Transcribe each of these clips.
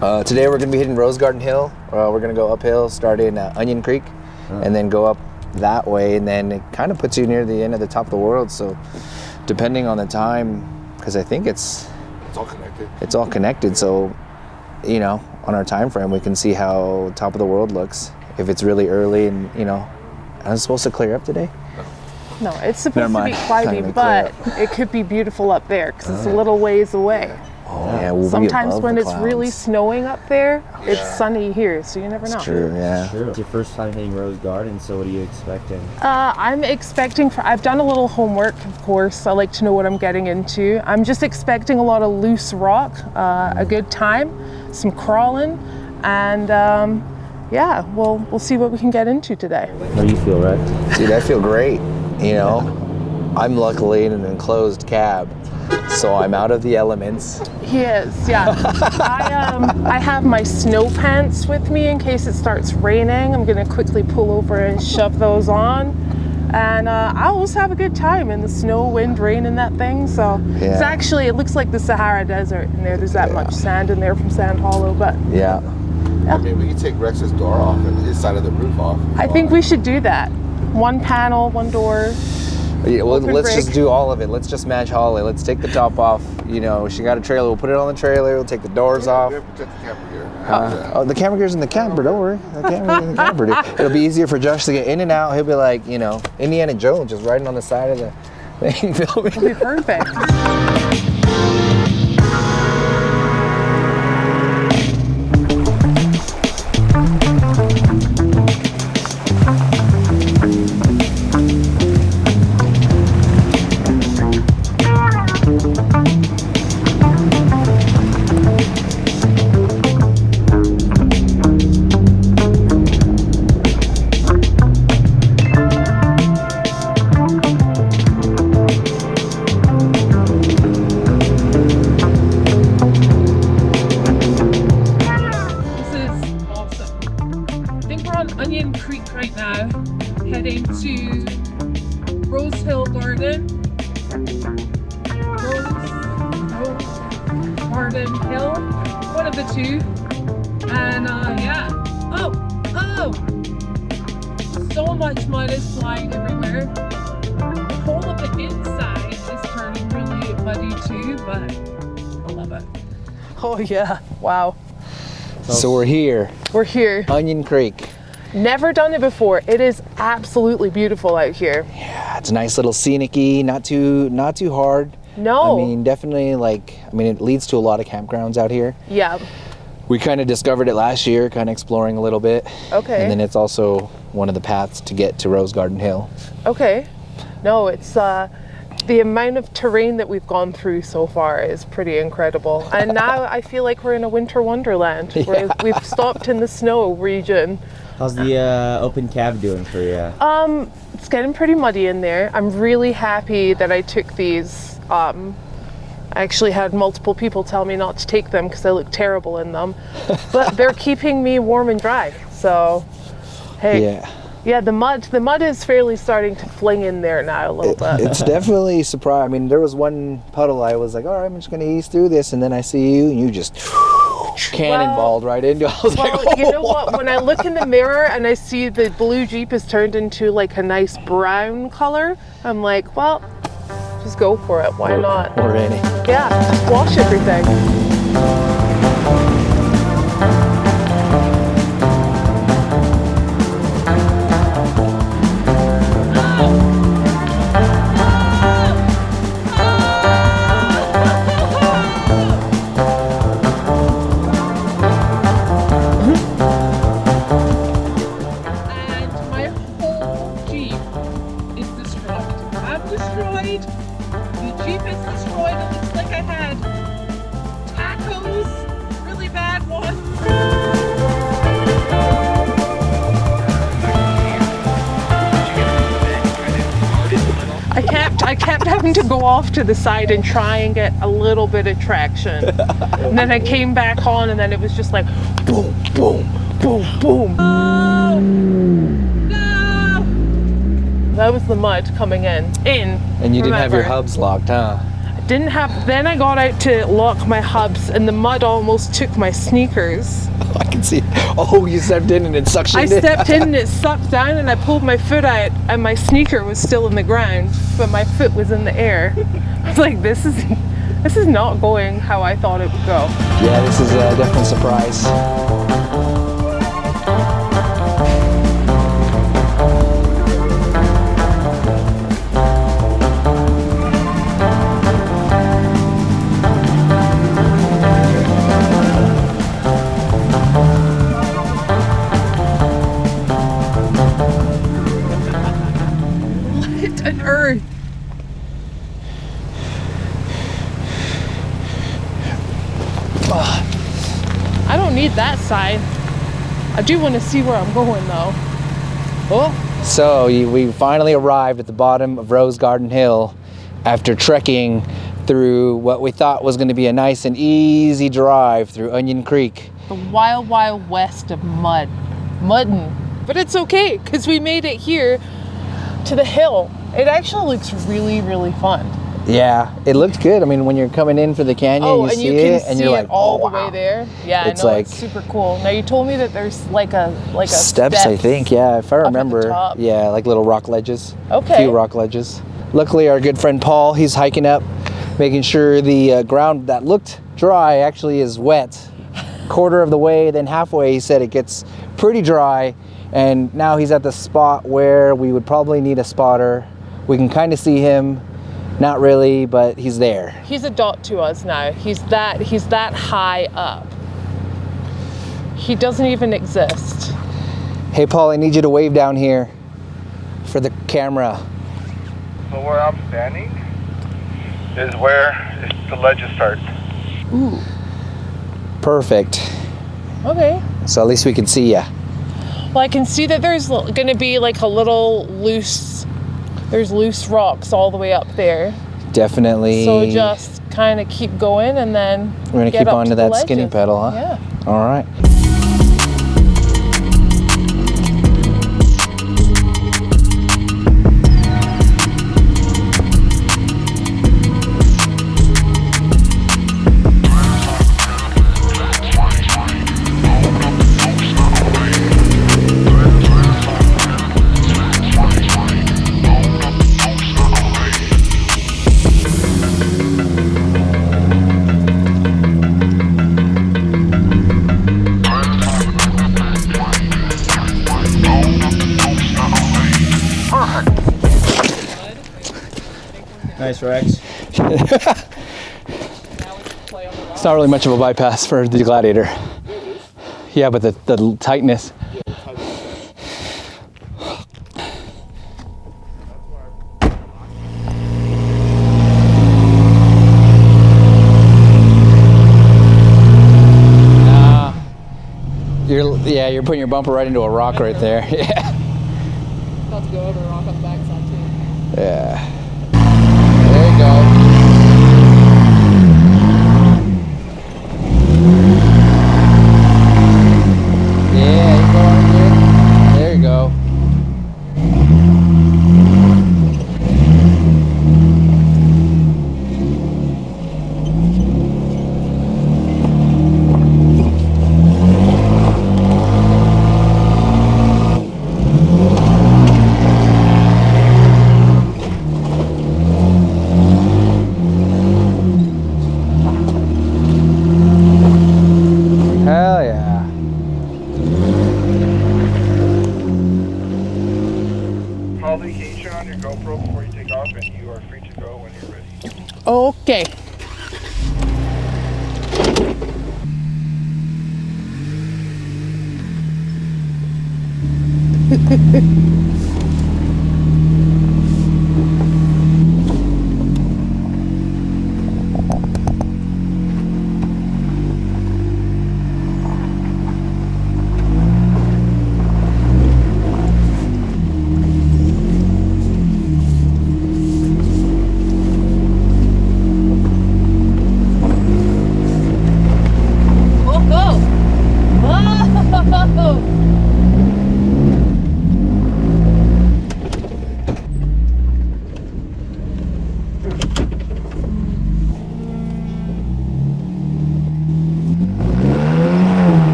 Today we're going to be hitting Rose Garden Hill. We're going to go uphill, start in Onion Creek, and then go up that way, and then it kind of puts you near the end of the top of the world. So depending on the time, because I think it's all connected. It's all connected. So, you know, on our time frame, we can see how top of the world looks. If it's really early, and you know, I was supposed to clear up today. No, it's supposed to be cloudy, but it could be beautiful up there because it's a little ways away. Oh, yeah, we'll sometimes when it's really snowing up there, it's sunny here, so you never know. It's true, yeah. True. It's your first time hitting Rose Garden, so what are you expecting? I'm expecting, I've done a little homework, of course. I like to know what I'm getting into. I'm just expecting a lot of loose rock, a good time, some crawling, and yeah, we'll see what we can get into today. How do you feel, Red? Dude, I feel great. You know, I'm luckily in an enclosed cab, so I'm out of the elements. He is, yeah. I have my snow pants with me in case it starts raining. I'm gonna quickly pull over and shove those on. And I always have a good time in the snow, wind, rain in that thing. So it's actually, it looks like the Sahara Desert in there. There's that much sand in there from Sand Hollow, but yeah. I mean, we can take Rex's door off and his side of the roof off. I think we should do that. One panel, one door. Yeah, well, let's just do all of it. Let's just match Hollie. Let's take the top off. You know, she got a trailer. We'll put it on the trailer. We'll take the doors off. Protect the camper gear. Oh, the camera gear's in the camper. Don't worry. The camera's in the camper. Dude. It'll be easier for Josh to get in and out. He'll be like, you know, Indiana Jones, just riding on the side of the thing. It'll be perfect. Onion Creek right now, heading to Rose Hill Garden. Rose Garden Hill, one of the two. And yeah. Oh! So much mud is flying everywhere. The whole of the inside is turning really muddy too, but I love it. Oh yeah, wow. So we're here. We're here. Onion Creek. Never done it before. It is absolutely beautiful out here. Yeah, it's a nice little scenic-y, not too hard. No. I mean, definitely it leads to a lot of campgrounds out here. Yeah. We kind of discovered it last year, kind of exploring a little bit. Okay. And then it's also one of the paths to get to Rose Garden Hill. Okay. No, it's the amount of terrain that we've gone through so far is pretty incredible. And now I feel like we're in a winter wonderland. Yeah. We've stopped in the snow region. How's the open cab doing for you? It's getting pretty muddy in there. I'm really happy that I took these. I actually had multiple people tell me not to take them because I look terrible in them. But they're keeping me warm and dry. So, hey. Yeah, the mud is fairly starting to fling in there now a little bit. It's definitely surprising. I mean, there was one puddle I was like, all right, I'm just going to ease through this. And then I see you and you just cannonballed right into it. I was like, oh, you know what? When I look in the mirror and I see the blue Jeep has turned into like a nice brown color, I'm like, well, just go for it. Why not? We're in it. Yeah, just wash everything. I kept having to go off to the side and try and get a little bit of traction. And then I came back on and then it was just like boom, boom, boom, boom. Oh, no! That was the mud coming in. And you didn't have your hubs locked, huh? I Didn't have. Then I got out to lock my hubs, and the mud almost took my sneakers. I can see. Oh, you stepped in and it suctioned I it. stepped in and it sucked down, and I pulled my foot out, and my sneaker was still in the ground, but my foot was in the air. I was like, this is not going how I thought it would go. Yeah, this is a definite surprise. What on earth? I don't need that side. I do want to see where I'm going though. Oh, So we finally arrived at the bottom of Rose Garden Hill after trekking through what we thought was going to be a nice and easy drive through Onion Creek. the wild, wild west of muddin'. But it's okay, because we made it here to the hill. It actually looks really, really fun. Yeah, it looked good. I mean, when you're coming in for the canyon, you see it, and you're like, all oh, the wow. way there. Yeah, It's I know, like- it's super cool. Now you told me that there's like a Steps, I think. Yeah, if I at the remember. top. Yeah, like little rock ledges. Okay. A few rock ledges. Luckily, our good friend Paul, he's hiking up, making sure the ground that looked dry actually is wet. Quarter of the way, then halfway, he said it gets pretty dry, and now he's at the spot where we would probably need a spotter. We can kind of see him, not really, but he's there. He's a dot to us now. He's that high up. He doesn't even exist. Hey Paul, I need you to wave down here for the camera. So where I'm standing is where the ledges start. Ooh. Perfect. Okay. So at least we can see ya. Well, I can see that there's going to be like a little loose. There's loose rocks all the way up there. Definitely. So just kind of keep going, and then We're gonna get keep up on to the that skinny ledges. pedal, huh? Yeah. All right. Nice, Rex. It's not really much of a bypass for the Gladiator. Yeah, but the tightness. You're putting your bumper right into a rock right there. Yeah. About to go over a rock on the backside too. Yeah. There you go. Yeah, you're going good. There you go. Hell yeah. Hollie, can you turn on your GoPro before you take off, and you are free to go when you're ready. Okay. Whoa! Whoa!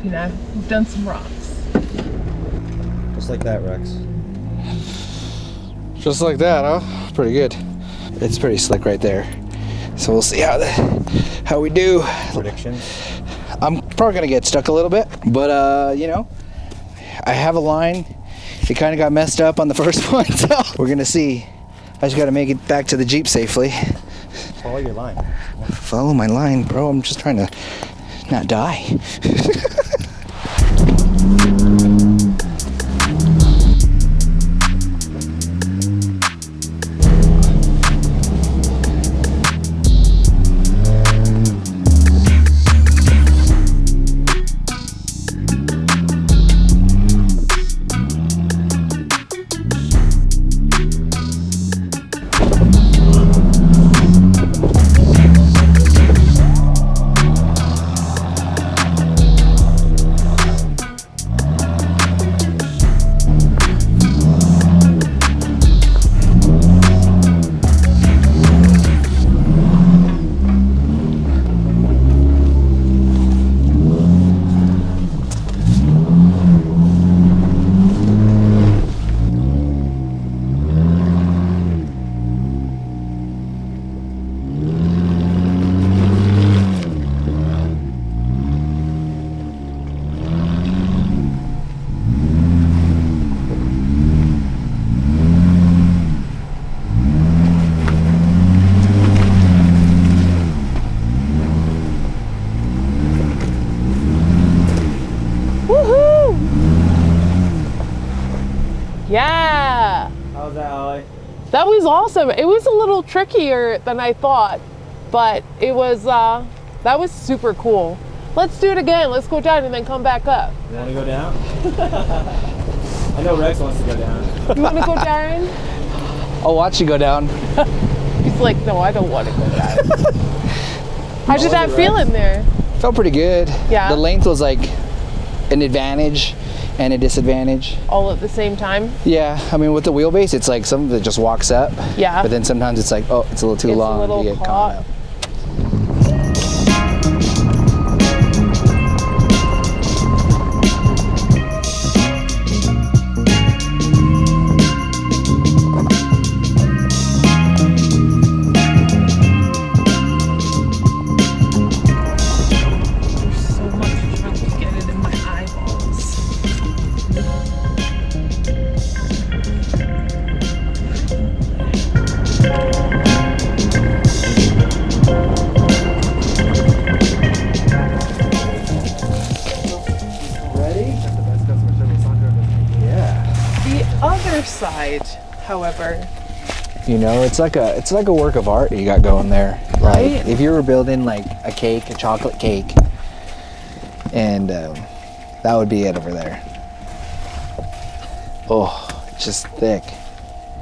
happy now. We've done some rocks. Just like that, Rex. Just like that, huh? Pretty good. It's pretty slick right there. So we'll see how we do. Predictions? I'm probably gonna get stuck a little bit, but you know, I have a line. It kind of got messed up on the first one, so we're gonna see. I just gotta make it back to the Jeep safely. Follow your line. Follow my line, bro. I'm just trying to not die. Yeah, How's that, Hollie? that was awesome. It was a little trickier than I thought, but it was, that was super cool. Let's do it again. Let's go down and then come back up. You want to go down? I know Rex wants to go down. You want to go down? I'll watch you go down. He's like, no, I don't want to go down. How did that feel in there? Felt pretty good. Yeah. The length was like an advantage and a disadvantage. All at the same time? Yeah, I mean with the wheelbase, it's like some of it just walks up. Yeah. But then sometimes it's like, oh, it's a little too It's a long little to get caught. caught up. So much trying to get it in my eyeballs. Ready? Yeah. The other side, however, You know, it's like a work of art you got going there. Right? Like if you were building like a cake, a chocolate cake, and that would be it over there. Oh, it's just thick.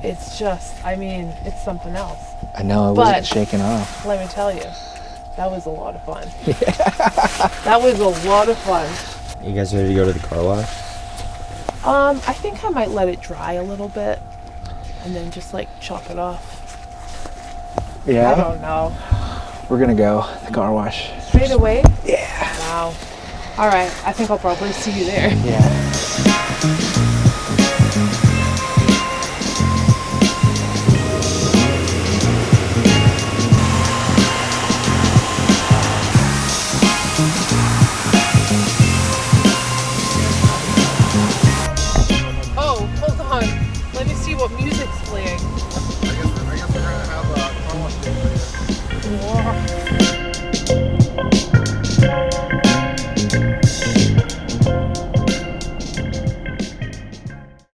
it's just, I mean, it's something else. I know it But- wasn't shaking off. Let me tell you, that was a lot of fun. That was a lot of fun. You guys ready to go to the car wash? I think I might let it dry a little bit and then just like chop it off. I Yeah. don't know. We're gonna go the car wash. Straight away? Yeah. Wow. All right, I think I'll probably see you there. Yeah.